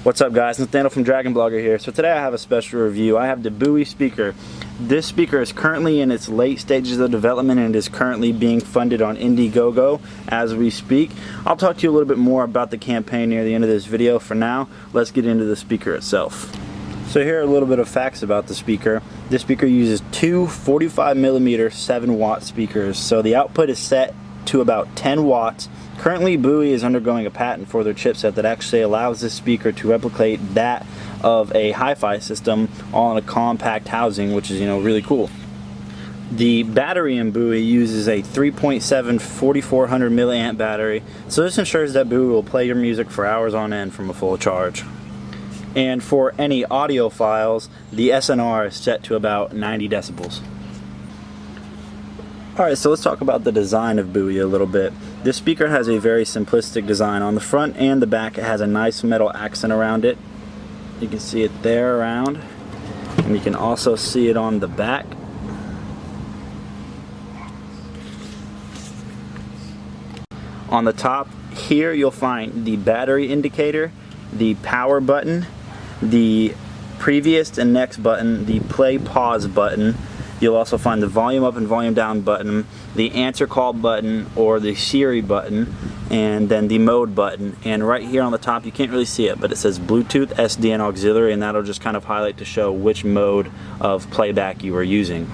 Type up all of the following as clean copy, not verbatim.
What's up guys, Nathaniel from Dragon Blogger here. So today I have a special review. I have the Buoy speaker. This speaker is currently in its late stages of development and is currently being funded on Indiegogo as we speak. I'll talk to you a little bit more about the campaign near the end of this video. For now, let's get into the speaker itself. So here are a little bit of facts about the speaker. This speaker uses two 45mm 7-watt speakers. So the output is set to about 10 watts. Currently, Buoy is undergoing a patent for their chipset that actually allows this speaker to replicate that of a hi-fi system all in a compact housing, which is, really cool. The battery in Buoy uses a 3.7 4400 milliamp battery, so this ensures that Buoy will play your music for hours on end from a full charge. And for any audio files, the SNR is set to about 90 decibels. Alright, so let's talk about the design of Buoy a little bit. This speaker has a very simplistic design. On the front and the back it has a nice metal accent around it. You can see it there around, and you can also see it on the back. On the top here you'll find the battery indicator, the power button, the previous and next button, the play pause button. You'll also find the volume up and volume down button, the answer call button or the Siri button, and then the mode button. And right here on the top, you can't really see it, but it says Bluetooth, SD, and auxiliary, and that'll just kind of highlight to show which mode of playback you are using.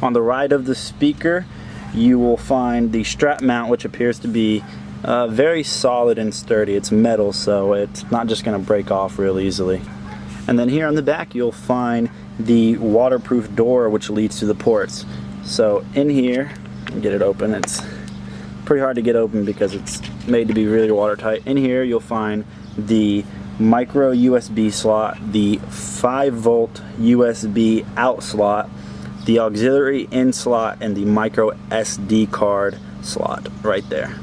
On the right of the speaker, you will find the strap mount, which appears to be very solid and sturdy. It's metal, so it's not just going to break off real easily. And then here on the back, you'll find the waterproof door which leads to the ports. So in here, get it open, it's pretty hard to get open because it's made to be really watertight. In here you'll find the micro USB slot, the 5-volt USB out slot, the auxiliary in slot, and the micro SD card slot right there.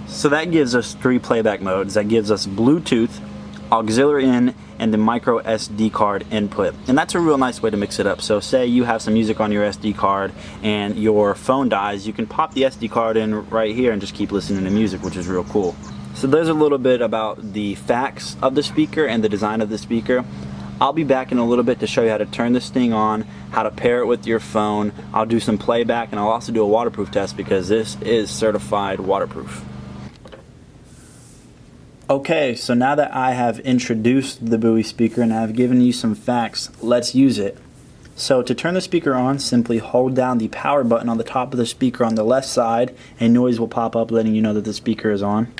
So that gives us 3 playback modes. That gives us Bluetooth, auxiliary in, and the micro SD card input. And that's a real nice way to mix it up. So say you have some music on your SD card and your phone dies, you can pop the SD card in right here and just keep listening to music, which is real cool. So there's a little bit about the facts of the speaker and the design of the speaker. I'll be back in a little bit to show you how to turn this thing on, how to pair it with your phone. I'll do some playback, and I'll also do a waterproof test because this is certified waterproof. Okay, so now that I have introduced the Buoy speaker and I've given you some facts, let's use it. So to turn the speaker on, simply hold down the power button on the top of the speaker on the left side. A noise will pop up letting you know that the speaker is on.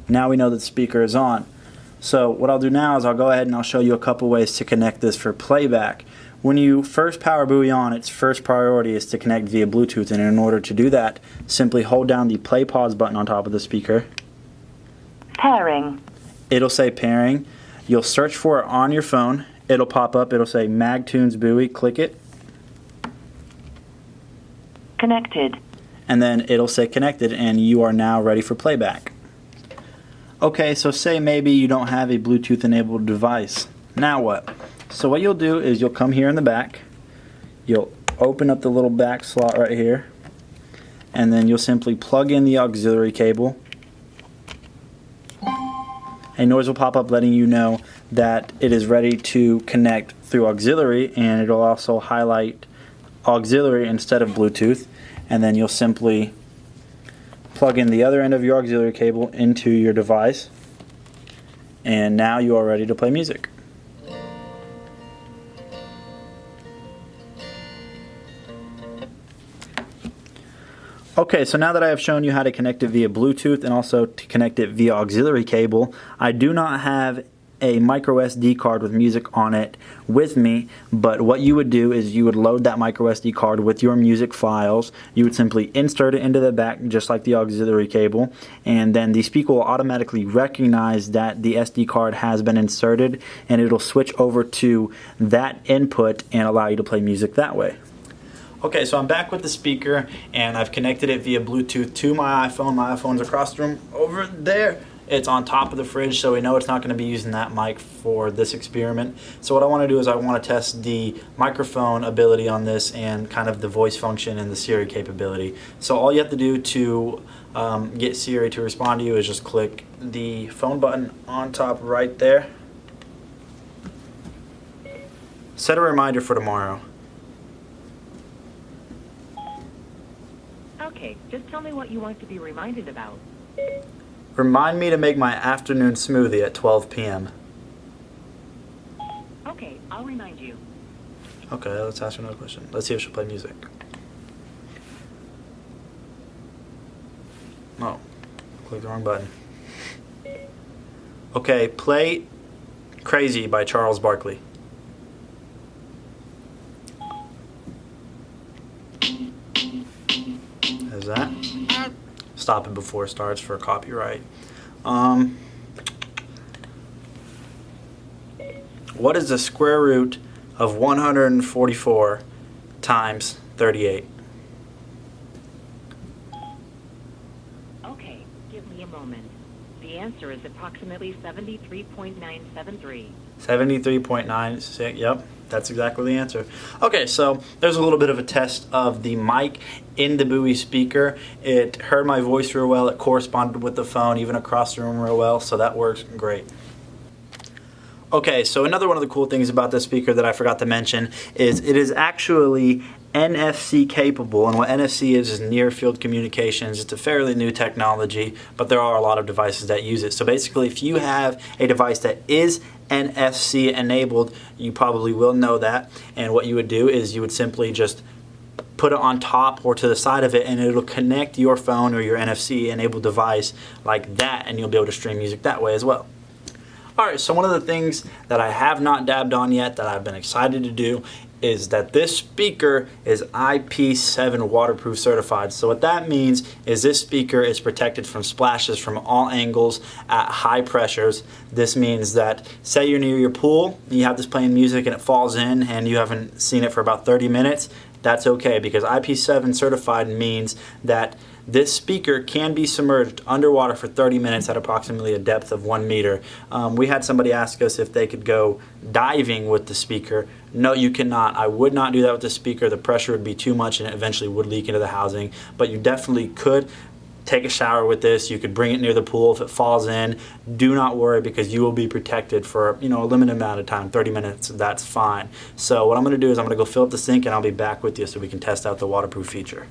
Now we know that the speaker is on. So what I'll do now is I'll go ahead and I'll show you a couple ways to connect this for playback. When you first power Buoy on, its first priority is to connect via Bluetooth, and in order to do that, simply hold down the play pause button on top of the speaker. Pairing. It'll say pairing. You'll search for it on your phone. It'll pop up. It'll say Magtunes Buoy. Click it. Connected. And then it'll say connected, and you are now ready for playback. Okay, so say maybe you don't have a Bluetooth enabled device. Now what? So what you'll do is you'll come here in the back, you'll open up the little back slot right here, and then you'll simply plug in the auxiliary cable. A noise will pop up letting you know that it is ready to connect through auxiliary, and it'll also highlight auxiliary instead of Bluetooth. And then you'll simply plug in the other end of your auxiliary cable into your device, and now you are ready to play music. Okay, so now that I have shown you how to connect it via Bluetooth and also to connect it via auxiliary cable, I do not have a micro SD card with music on it with me, but what you would do is you would load that micro SD card with your music files. You would simply insert it into the back just like the auxiliary cable, and then the speaker will automatically recognize that the SD card has been inserted, and it'll switch over to that input and allow you to play music that way. Okay, so I'm back with the speaker and I've connected it via Bluetooth to my iPhone. My iPhone's across the room over there. It's on top of the fridge, so we know it's not going to be using that mic for this experiment. So what I want to do is I want to test the microphone ability on this and kind of the voice function and the Siri capability. So all you have to do to get Siri to respond to you is just click the phone button on top right there. Set a reminder for tomorrow. Okay, just tell me what you want to be reminded about. Remind me to make my afternoon smoothie at 12 p.m. Okay, I'll remind you. Okay, let's ask her another question. Let's see if she'll play music. Oh, click the wrong button. Okay, play Crazy by Charles Barkley. Is that? Stop it before it starts for copyright. What is the square root of 144 times 38? Okay, give me a moment. The answer is approximately 73.973. 73.96, yep, that's exactly the answer. Okay, so there's a little bit of a test of the mic in the Buoy speaker. It heard my voice real well, it corresponded with the phone, even across the room real well, so that works great. Okay, so another one of the cool things about this speaker that I forgot to mention is it is actually NFC capable, and what NFC is near field communications. It's a fairly new technology, but there are a lot of devices that use it. So basically, if you have a device that is NFC enabled, you probably will know that, and what you would do is you would simply just put it on top or to the side of it, and it'll connect your phone or your NFC enabled device like that, and you'll be able to stream music that way as well. Alright, so one of the things that I have not dabbed on yet that I've been excited to do is that this speaker is IP7 waterproof certified. So what that means is this speaker is protected from splashes from all angles at high pressures. This means that say you're near your pool, you have this playing music and it falls in and you haven't seen it for about 30 minutes, that's okay, because IP7 certified means that this speaker can be submerged underwater for 30 minutes at approximately a depth of 1 meter. We had somebody ask us if they could go diving with the speaker. No, you cannot. I would not do that with the speaker. The pressure would be too much and it eventually would leak into the housing. But you definitely could take a shower with this. You could bring it near the pool. If it falls in, do not worry, because you will be protected for a limited amount of time, 30 minutes. That's fine. So what I'm going to do is I'm going to go fill up the sink and I'll be back with you so we can test out the waterproof feature.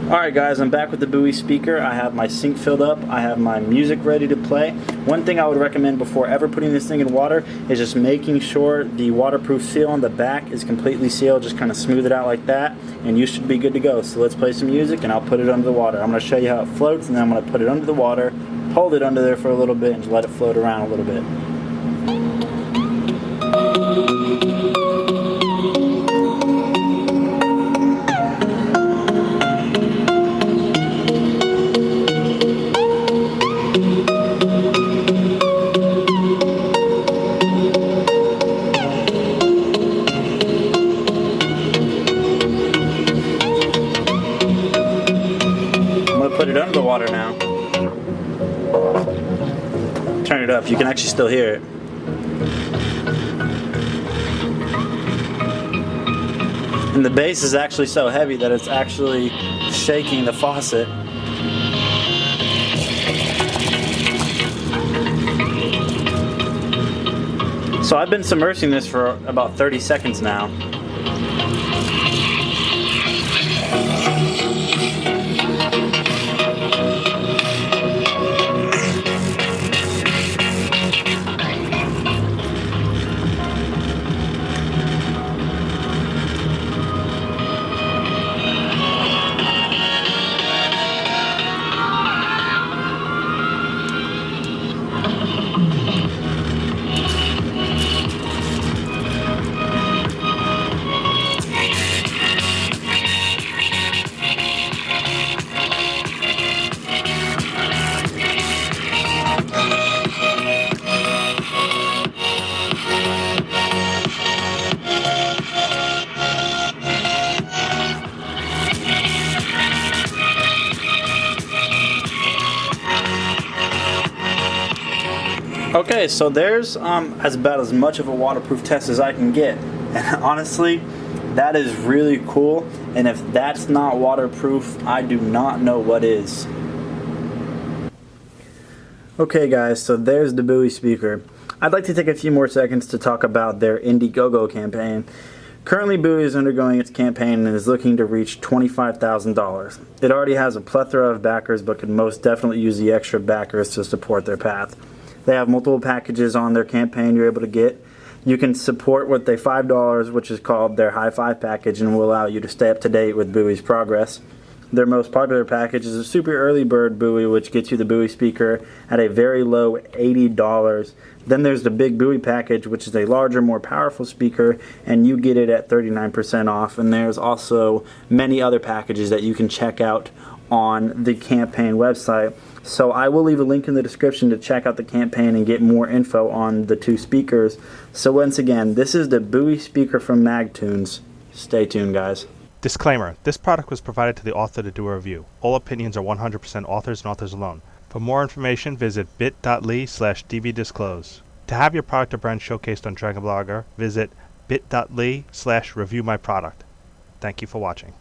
Alright guys, I'm back with the Buoy speaker. I have my sink filled up. I have my music ready to play. One thing I would recommend before ever putting this thing in water is just making sure the waterproof seal on the back is completely sealed. Just kind of smooth it out like that and you should be good to go. So let's play some music and I'll put it under the water. I'm going to show you how it floats and then I'm going to put it under the water, hold it under there for a little bit and just let it float around a little bit. Put it under the water now. Turn it up, you can actually still hear it. And the bass is actually so heavy that it's actually shaking the faucet. So I've been submersing this for about 30 seconds now. Okay, so there's about as much of a waterproof test as I can get. And honestly, that is really cool. And if that's not waterproof, I do not know what is. Okay guys, so there's the Buoy speaker. I'd like to take a few more seconds to talk about their Indiegogo campaign. Currently, Buoy is undergoing its campaign and is looking to reach $25,000. It already has a plethora of backers, but could most definitely use the extra backers to support their path. They have multiple packages on their campaign you're able to get. You can support with a $5, which is called their High Five package, and will allow you to stay up to date with Buoy's progress. Their most popular package is a Super Early Bird Buoy, which gets you the Buoy speaker at a very low $80. Then there's the Big Buoy package, which is a larger, more powerful speaker, and you get it at 39% off. And there's also many other packages that you can check out on the campaign website. So I will leave a link in the description to check out the campaign and get more info on the two speakers. So once again, this is the Buoy speaker from Magtunes. Stay tuned, guys. Disclaimer: this product was provided to the author to do a review. All opinions are 100% authors and authors alone. For more information, visit bit.ly/dbdisclose. To have your product or brand showcased on Dragon Blogger, visit bit.ly/reviewmyproduct. Thank you for watching.